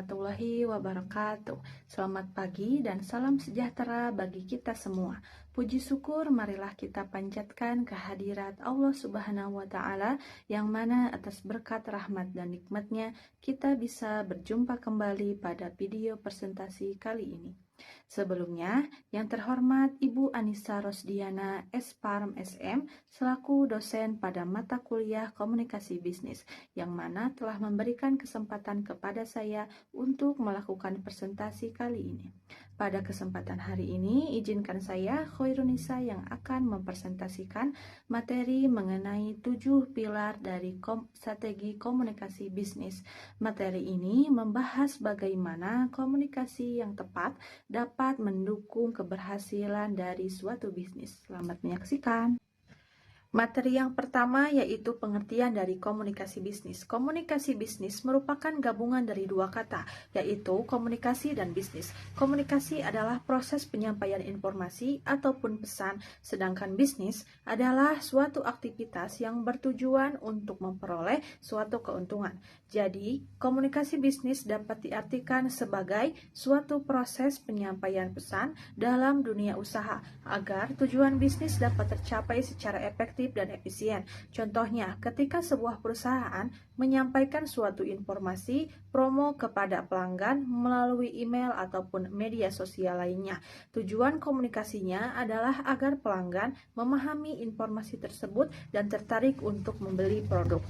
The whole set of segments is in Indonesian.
warahmatullahi wabarakatuh. Selamat pagi dan salam sejahtera bagi kita semua. Puji syukur marilah kita panjatkan kehadirat Allah Subhanahu wa Ta'ala, yang mana atas berkat rahmat dan nikmatnya kita bisa berjumpa kembali pada video presentasi kali ini. Sebelumnya, yang terhormat Ibu Anissa Rosdiana, SParm SM, selaku dosen pada mata kuliah Komunikasi Bisnis, yang mana telah memberikan kesempatan kepada saya untuk melakukan presentasi kali ini. Pada kesempatan hari ini, izinkan saya, Khairunisa, yang akan mempresentasikan materi mengenai 7 pilar dari strategi komunikasi bisnis. Materi ini membahas bagaimana komunikasi yang tepat dapat mendukung keberhasilan dari suatu bisnis. Selamat menyaksikan. Materi yang pertama yaitu pengertian dari komunikasi bisnis. Komunikasi bisnis merupakan gabungan dari dua kata, yaitu komunikasi dan bisnis. Komunikasi adalah proses penyampaian informasi ataupun pesan, sedangkan bisnis adalah suatu aktivitas yang bertujuan untuk memperoleh suatu keuntungan. Jadi, komunikasi bisnis dapat diartikan sebagai suatu proses penyampaian pesan dalam dunia usaha agar tujuan bisnis dapat tercapai secara efektif dan efisien. Contohnya, ketika sebuah perusahaan menyampaikan suatu informasi promo kepada pelanggan melalui email ataupun media sosial lainnya. Tujuan komunikasinya adalah agar pelanggan memahami informasi tersebut dan tertarik untuk membeli produk.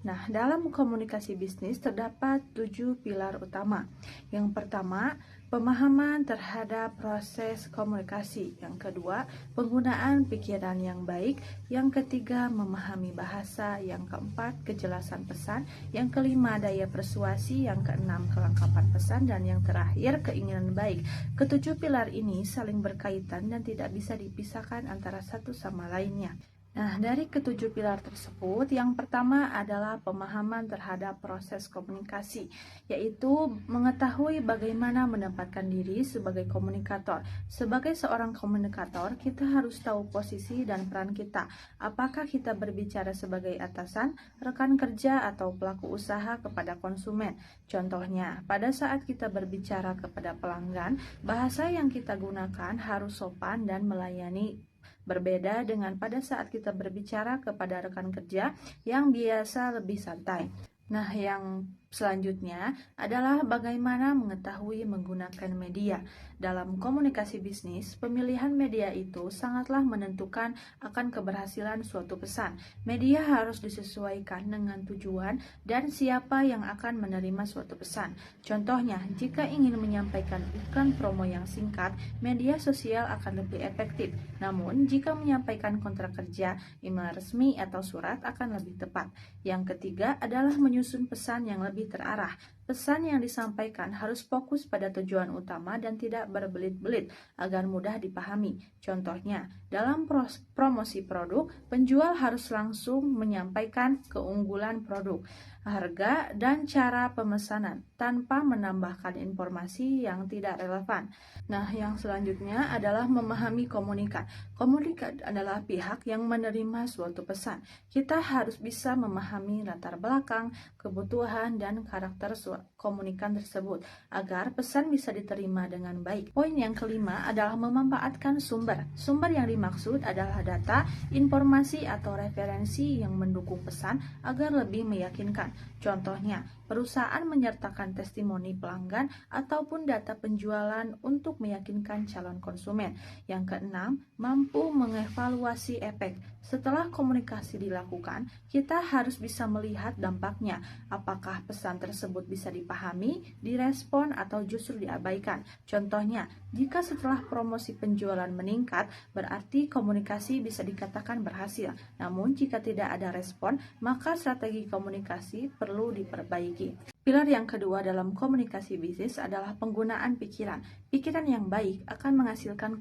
Nah, dalam komunikasi bisnis terdapat 7 pilar utama. Yang pertama, pemahaman terhadap proses komunikasi. Yang kedua, penggunaan pikiran yang baik. Yang ketiga, memahami bahasa. Yang keempat, kejelasan pesan. Yang kelima, daya persuasi. Yang keenam, kelengkapan pesan. Dan yang terakhir, keinginan baik. Ketujuh pilar ini saling berkaitan dan tidak bisa dipisahkan antara satu sama lainnya. Nah, dari ketujuh pilar tersebut, yang pertama adalah pemahaman terhadap proses komunikasi, yaitu mengetahui bagaimana menempatkan diri sebagai komunikator. Sebagai seorang komunikator, kita harus tahu posisi dan peran kita. Apakah kita berbicara sebagai atasan, rekan kerja, atau pelaku usaha kepada konsumen? Contohnya, pada saat kita berbicara kepada pelanggan, bahasa yang kita gunakan harus sopan dan melayani. Berbeda dengan pada saat kita berbicara kepada rekan kerja yang biasa lebih santai. Nah, yang selanjutnya adalah bagaimana mengetahui menggunakan media. Dalam komunikasi bisnis, pemilihan media itu sangatlah menentukan akan keberhasilan suatu pesan. Media harus disesuaikan dengan tujuan dan siapa yang akan menerima suatu pesan. Contohnya, jika ingin menyampaikan iklan promo yang singkat, media sosial akan lebih efektif. Namun, jika menyampaikan kontrak kerja, email resmi atau surat akan lebih tepat. Yang ketiga adalah menyusun pesan yang lebih terarah. Pesan yang disampaikan harus fokus pada tujuan utama dan tidak berbelit-belit agar mudah dipahami. Contohnya, dalam promosi produk, penjual harus langsung menyampaikan keunggulan produk, harga, dan cara pemesanan tanpa menambahkan informasi yang tidak relevan. Nah, yang selanjutnya adalah memahami komunikat. Komunikat adalah pihak yang menerima suatu pesan. Kita harus bisa memahami latar belakang, kebutuhan, dan karakter komunikan tersebut agar pesan bisa diterima dengan baik. Poin yang kelima adalah memanfaatkan sumber. Sumber yang dimaksud adalah data, informasi, atau referensi yang mendukung pesan agar lebih meyakinkan. Contohnya, perusahaan menyertakan testimoni pelanggan ataupun data penjualan untuk meyakinkan calon konsumen. Yang keenam, mampu mengevaluasi efek. Setelah komunikasi dilakukan, kita harus bisa melihat dampaknya. Apakah pesan tersebut bisa dipahami, direspon, atau justru diabaikan. Contohnya, jika setelah promosi penjualan meningkat, berarti komunikasi bisa dikatakan berhasil. Namun, jika tidak ada respon, maka strategi komunikasi perlu diperbaiki. Pilar yang kedua dalam komunikasi bisnis adalah penggunaan pikiran. Pikiran yang baik akan menghasilkan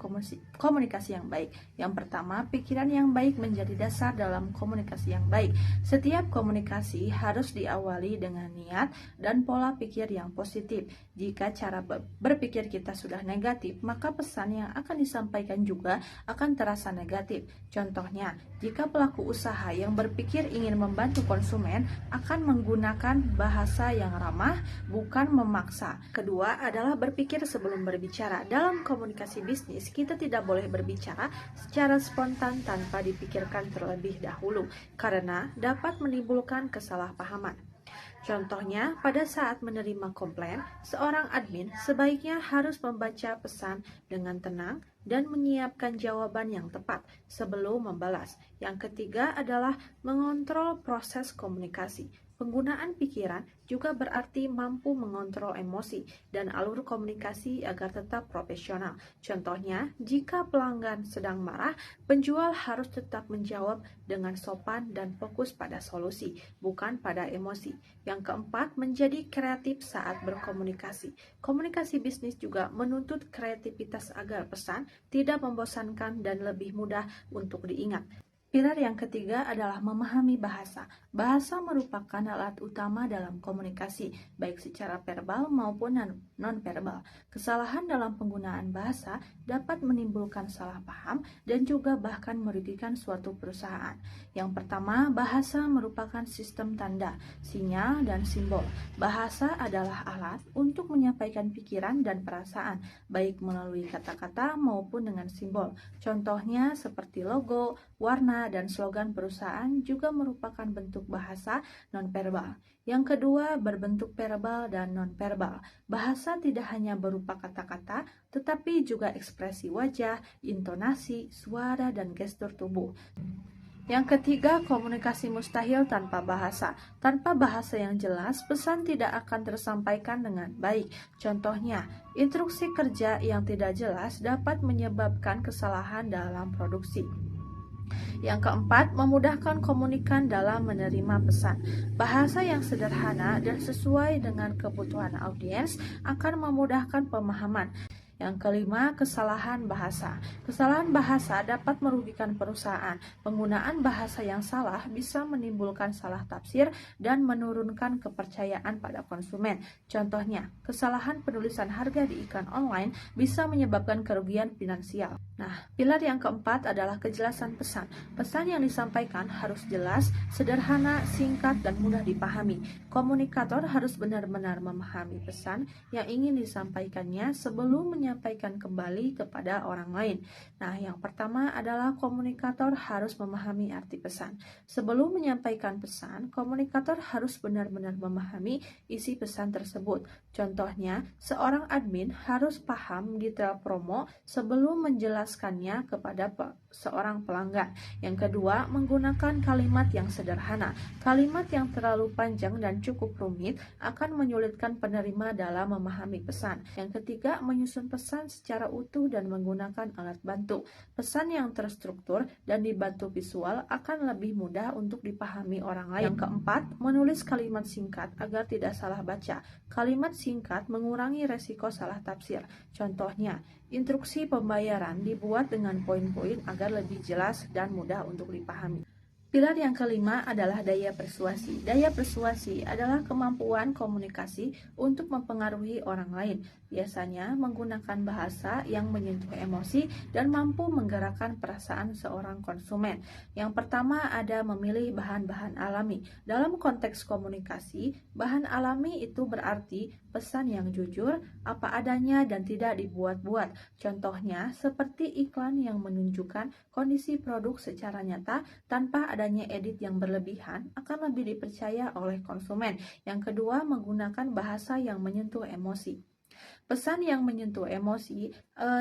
komunikasi yang baik. Yang pertama, pikiran yang baik menjadi dasar dalam komunikasi yang baik. Setiap komunikasi harus diawali dengan niat dan pola pikir yang positif. Jika cara berpikir kita sudah negatif, maka pesan yang akan disampaikan juga akan terasa negatif. Contohnya, jika pelaku usaha yang berpikir ingin membantu konsumen akan menggunakan bahasa yang yang ramah, bukan memaksa. Kedua adalah berpikir sebelum berbicara. Dalam komunikasi bisnis, kita tidak boleh berbicara secara spontan tanpa dipikirkan terlebih dahulu, karena dapat menimbulkan kesalahpahaman. Contohnya, pada saat menerima komplain, seorang admin sebaiknya harus membaca pesan dengan tenang dan menyiapkan jawaban yang tepat sebelum membalas. Yang ketiga adalah mengontrol proses komunikasi. Penggunaan pikiran juga berarti mampu mengontrol emosi dan alur komunikasi agar tetap profesional. Contohnya, jika pelanggan sedang marah, penjual harus tetap menjawab dengan sopan dan fokus pada solusi, bukan pada emosi. Yang keempat, menjadi kreatif saat berkomunikasi. Komunikasi bisnis juga menuntut kreativitas agar pesan tidak membosankan dan lebih mudah untuk diingat. Pilar yang ketiga adalah memahami bahasa. Bahasa merupakan alat utama dalam komunikasi, baik secara verbal maupun non-verbal. Kesalahan dalam penggunaan bahasa dapat menimbulkan salah paham dan juga bahkan merugikan suatu perusahaan. Yang pertama, bahasa merupakan sistem tanda, sinyal, dan simbol. Bahasa adalah alat untuk menyampaikan pikiran dan perasaan, baik melalui kata-kata maupun dengan simbol. Contohnya seperti logo, warna, dan slogan perusahaan juga merupakan bentuk bahasa non-verbal. Yang kedua, berbentuk verbal dan non-verbal. Bahasa tidak hanya berupa kata-kata, tetapi juga ekspresi wajah, intonasi, suara, dan gestur tubuh. Yang ketiga, komunikasi mustahil tanpa bahasa. Tanpa bahasa yang jelas, pesan tidak akan tersampaikan dengan baik. Contohnya, instruksi kerja yang tidak jelas dapat menyebabkan kesalahan dalam produksi. Yang keempat, memudahkan komunikan dalam menerima pesan. Bahasa yang sederhana dan sesuai dengan kebutuhan audiens akan memudahkan pemahaman. Yang kelima, kesalahan bahasa. Kesalahan bahasa dapat merugikan perusahaan. Penggunaan bahasa yang salah bisa menimbulkan salah tafsir dan menurunkan kepercayaan pada konsumen. Contohnya, kesalahan penulisan harga di iklan online bisa menyebabkan kerugian finansial. Nah, pilar yang keempat adalah kejelasan pesan. Pesan yang disampaikan harus jelas, sederhana, singkat, dan mudah dipahami. Komunikator harus benar-benar memahami pesan yang ingin disampaikannya sebelum menyampaikan kembali kepada orang lain. Nah, yang pertama adalah komunikator harus memahami arti pesan. Sebelum menyampaikan pesan, komunikator harus benar-benar memahami isi pesan tersebut. Contohnya, seorang admin harus paham detail promo sebelum menjelaskannya kepada seorang pelanggan. Yang kedua, menggunakan kalimat yang sederhana. Kalimat yang terlalu panjang dan cukup rumit akan menyulitkan penerima dalam memahami pesan. Yang ketiga, menyusun pesan secara utuh dan menggunakan alat bantu. Pesan yang terstruktur dan dibantu visual akan lebih mudah untuk dipahami orang lain. Yang keempat, menulis kalimat singkat agar tidak salah baca. Kalimat singkat mengurangi resiko salah tafsir. Contohnya, instruksi pembayaran dibuat dengan poin-poin agar lebih jelas dan mudah untuk dipahami. Pilar yang kelima adalah daya persuasi. Daya persuasi adalah kemampuan komunikasi untuk mempengaruhi orang lain. Biasanya menggunakan bahasa yang menyentuh emosi dan mampu menggerakkan perasaan seorang konsumen. Yang pertama ada memilih bahan-bahan alami. Dalam konteks komunikasi, bahan alami itu berarti pesan yang jujur, apa adanya dan tidak dibuat-buat. Contohnya seperti iklan yang menunjukkan kondisi produk secara nyata tanpa adanya edit yang berlebihan akan lebih dipercaya oleh konsumen. Yang kedua, menggunakan bahasa yang menyentuh emosi. Pesan yang menyentuh emosi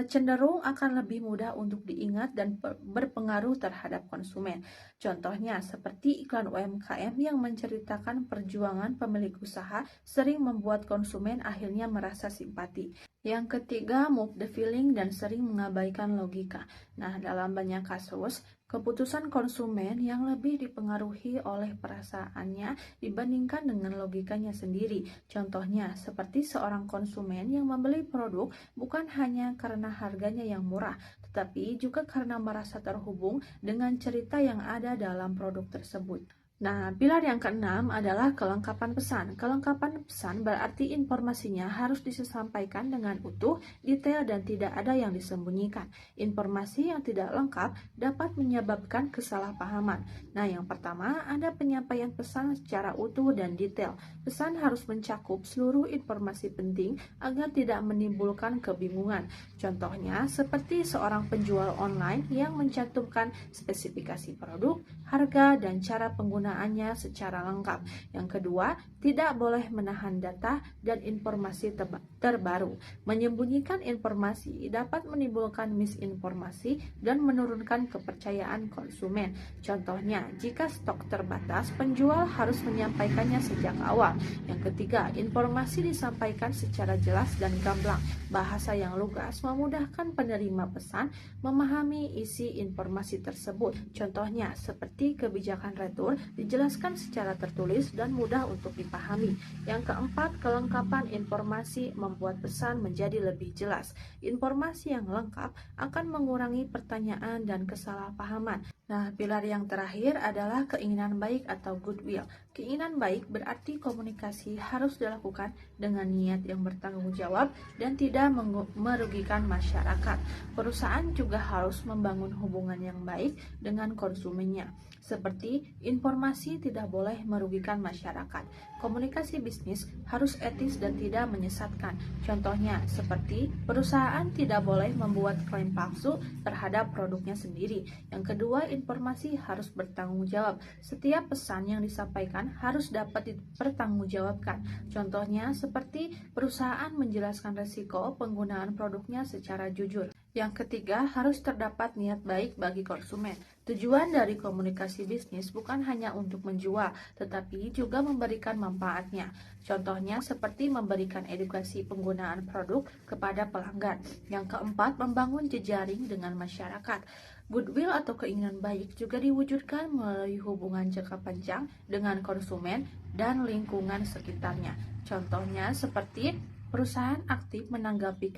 cenderung akan lebih mudah untuk diingat dan berpengaruh terhadap konsumen. Contohnya seperti iklan UMKM yang menceritakan perjuangan pemilik usaha sering membuat konsumen akhirnya merasa simpati. Yang ketiga, move the feeling dan sering mengabaikan logika. Nah, dalam banyak kasus, keputusan konsumen yang lebih dipengaruhi oleh perasaannya dibandingkan dengan logikanya sendiri. Contohnya, seperti seorang konsumen yang membeli produk bukan hanya karena harganya yang murah, tetapi juga karena merasa terhubung dengan cerita yang ada dalam produk tersebut. Nah, pilar yang keenam adalah kelengkapan pesan. Kelengkapan pesan berarti informasinya harus disampaikan dengan utuh, detail, dan tidak ada yang disembunyikan. Informasi yang tidak lengkap dapat menyebabkan kesalahpahaman. Nah, yang pertama ada penyampaian pesan secara utuh dan detail. Pesan harus mencakup seluruh informasi penting agar tidak menimbulkan kebingungan. Contohnya, seperti seorang penjual online yang mencantumkan spesifikasi produk, harga, dan cara penggunaannya secara lengkap. Yang kedua, tidak boleh menahan data dan informasi terbaru. Menyembunyikan informasi dapat menimbulkan misinformasi dan menurunkan kepercayaan konsumen. Contohnya, jika stok terbatas, penjual harus menyampaikannya sejak awal. Yang ketiga, informasi disampaikan secara jelas dan gamblang. Bahasa yang lugas memudahkan penerima pesan memahami isi informasi tersebut. Contohnya, seperti kebijakan retur dijelaskan secara tertulis dan mudah untuk dipahami. Yang keempat, kelengkapan informasi membuat pesan menjadi lebih jelas. Informasi yang lengkap akan mengurangi pertanyaan dan kesalahpahaman. Nah, pilar yang terakhir adalah keinginan baik atau goodwill. Keinginan baik berarti komunikasi harus dilakukan dengan niat yang bertanggung jawab dan tidak merugikan masyarakat. Perusahaan juga harus membangun hubungan yang baik dengan konsumennya. Seperti informasi tidak boleh merugikan masyarakat. Komunikasi bisnis harus etis dan tidak menyesatkan. Contohnya, seperti perusahaan tidak boleh membuat klaim palsu terhadap produknya sendiri. Yang kedua, informasi harus bertanggung jawab. Setiap pesan yang disampaikan harus dapat dipertanggungjawabkan. Contohnya, seperti perusahaan menjelaskan risiko penggunaan produknya secara jujur. Yang ketiga, harus terdapat niat baik bagi konsumen. Tujuan dari komunikasi bisnis bukan hanya untuk menjual, tetapi juga memberikan manfaatnya. Contohnya seperti memberikan edukasi penggunaan produk kepada pelanggan. Yang keempat, membangun jejaring dengan masyarakat. Goodwill atau keinginan baik juga diwujudkan melalui hubungan jangka panjang dengan konsumen dan lingkungan sekitarnya. Contohnya seperti perusahaan aktif menanggapi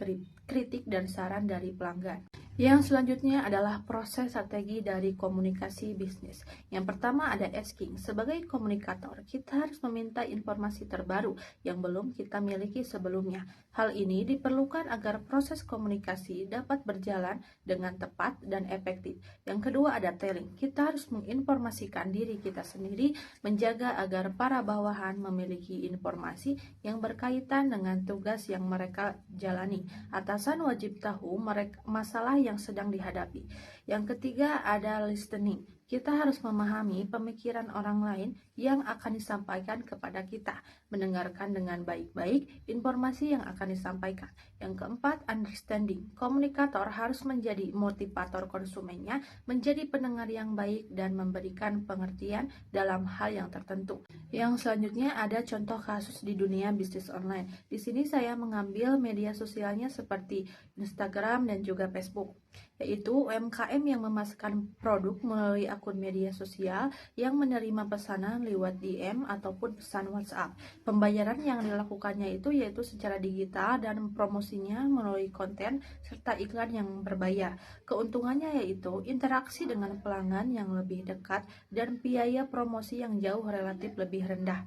kritik dan saran dari pelanggan. Yang selanjutnya adalah proses strategi dari komunikasi bisnis. Yang pertama ada asking. Sebagai komunikator, kita harus meminta informasi terbaru yang belum kita miliki sebelumnya. Hal ini diperlukan agar proses komunikasi dapat berjalan dengan tepat dan efektif. Yang kedua ada telling. Kita harus menginformasikan diri kita sendiri, menjaga agar para bawahan memiliki informasi yang berkaitan dengan tugas yang mereka jalani. Atasan wajib tahu masalah yang sedang dihadapi. Yang ketiga ada listening. Kita harus memahami pemikiran orang lain yang akan disampaikan kepada kita, mendengarkan dengan baik-baik informasi yang akan disampaikan. Yang keempat, understanding. Komunikator harus menjadi motivator konsumennya, menjadi pendengar yang baik dan memberikan pengertian dalam hal yang tertentu. Yang selanjutnya ada contoh kasus di dunia bisnis online. Di sini saya mengambil media sosialnya seperti Instagram dan juga Facebook, yaitu UMKM yang memasarkan produk melalui akun media sosial yang menerima pesanan lewat DM ataupun pesan WhatsApp. Pembayaran yang dilakukannya yaitu secara digital dan promosinya melalui konten serta iklan yang berbayar. Keuntungannya yaitu interaksi dengan pelanggan yang lebih dekat dan biaya promosi yang jauh relatif lebih rendah.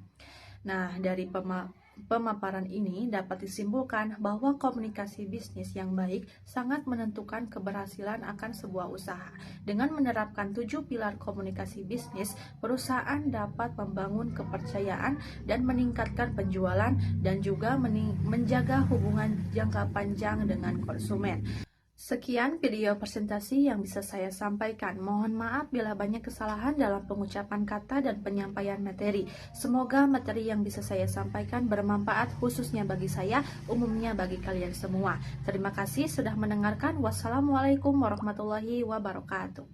Nah, dari pemaparan ini dapat disimpulkan bahwa komunikasi bisnis yang baik sangat menentukan keberhasilan akan sebuah usaha. Dengan menerapkan 7 pilar komunikasi bisnis, perusahaan dapat membangun kepercayaan dan meningkatkan penjualan dan juga menjaga hubungan jangka panjang dengan konsumen. Sekian video presentasi yang bisa saya sampaikan. Mohon maaf bila banyak kesalahan dalam pengucapan kata dan penyampaian materi. Semoga materi yang bisa saya sampaikan bermanfaat khususnya bagi saya, umumnya bagi kalian semua. Terima kasih sudah mendengarkan. Wassalamualaikum warahmatullahi wabarakatuh.